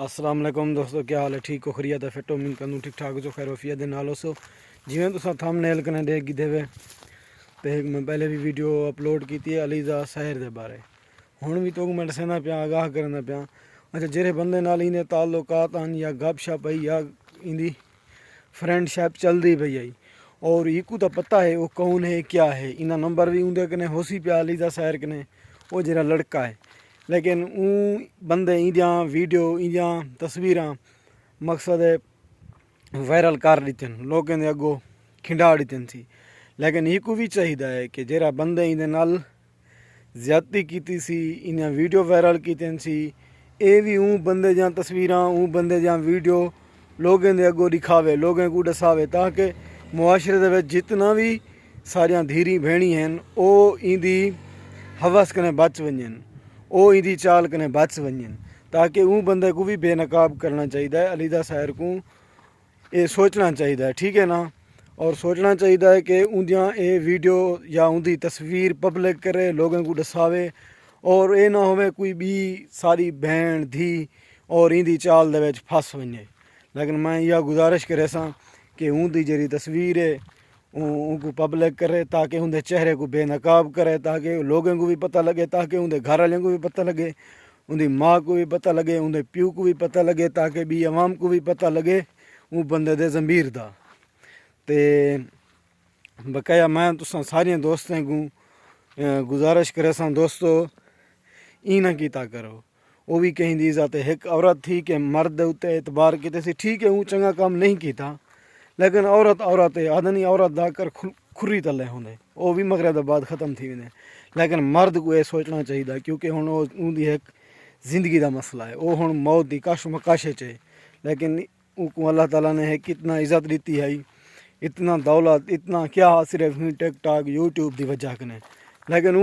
السلام علیکم دوستو، کیا حال ہے؟ ٹھیک ہو؟ خیریت ہے؟ فٹو من کنو ٹھیک ٹھاک جو خیر وفیت دے نال سو جویں تساں تھم نیل کنے دیکھ گئے وے تے میں پہلے بھی ویڈیو اپلوڈ کیتی ہے علیزہ شہر دے بارے. ہن بھی تو میں دسنا پیا، آگاہ کرنا پیا. اچھا، جہڑے بندے نال ایندے تعلقات ہیں یا گپ شپ ہے یا ایندی فرینڈ شپ چلدی پئی ہے اور ایکو تو پتہ ہے وہ کون ہے کیا ہے. انہاں نمبر بھی اندے کنے ہو سی پیا علیزہ شہر کنے، وہ جڑا لڑکا ہے. لیکن اون بندے ایندیاں ویڈیو ایندیاں تصویراں مقصد ہے وائرل کر دیتن، لوگوں دے اگوں کھنڈا دیتن سی. لیکن ایکو بھی چاہیے ہے کہ جہرا بندے ایندے نال زیادتی کیتی سی، انہاں ویڈیو وائرل کیتن سی، اے بھی اون بندے جہاں تصویراں اون بندے جہاں ویڈیو لوگوں دے اگوں دکھاوے، لوگوں کو دساوے، تاکہ معاشرے دے وچ جتنا بھی ساریاں دھیری بہنی ہیں او ایندی ہوس کنے بچ ونجن، او ایندی چال کنے بچ ونجن، تاکہ اون بندے کو بھی بے نقاب کرنا چاہیے. علیزہ شہر کو یہ سوچنا چاہیے، ٹھیک ہے نا؟ اور سوچنا چاہیے کہ اندیاں اے ویڈیو یا اندی تصویر پبلک کرے، لوگوں کو دساوے، اور اے نہ ہوئے کوئی بھی ساری بہن دھی اور ایندی چال دے وچ پھس ونجے. لیکن میں یہ گزارش کرے ساں کہ اندی جڑی تصویر ہے ان کو پبلک کرے، تاکہ اندے چہرے کو بے نقاب کرے، تاکہ لوگوں کو بھی پتہ لگے، تاکہ اندے گھر والوں کو بھی پتہ لگے، اندی ماں کو بھی پتہ لگے، اندے پیو کو بھی پتہ لگے، تاکہ بھی عوام کو بھی پتہ لگے وہ بندے دے ضمیر دا. تے بقایا میں تساں سارے دوستیں کو گزارش کرے ساں دوستو ای نہ کیتا کرو. وہ بھی کہیں دی ذات ایک عورت تھی کہ مرد اتے اعتبار کیتے سی، ٹھیک ہے وہ چنگا کام نہیں کیتا، لیکن عورت ہے آدھنی عورت دا کر کھری تلے ہوندے، وہ بھی مغرب بعد ختم تھی ویندے. لیکن مرد کو یہ سوچنا چاہیے کیونکہ ہن اون دی ایک زندگی دا مسئلہ ہے، وہ ہن موت دی کش مکاشے چے. لیکن ان کو اللہ تعالیٰ نے ایک اتنا عزت دیتی ہے، اتنا دولت، اتنا کیا صرف ٹک ٹاک یوٹیوب دی وجہ کنے. لیکن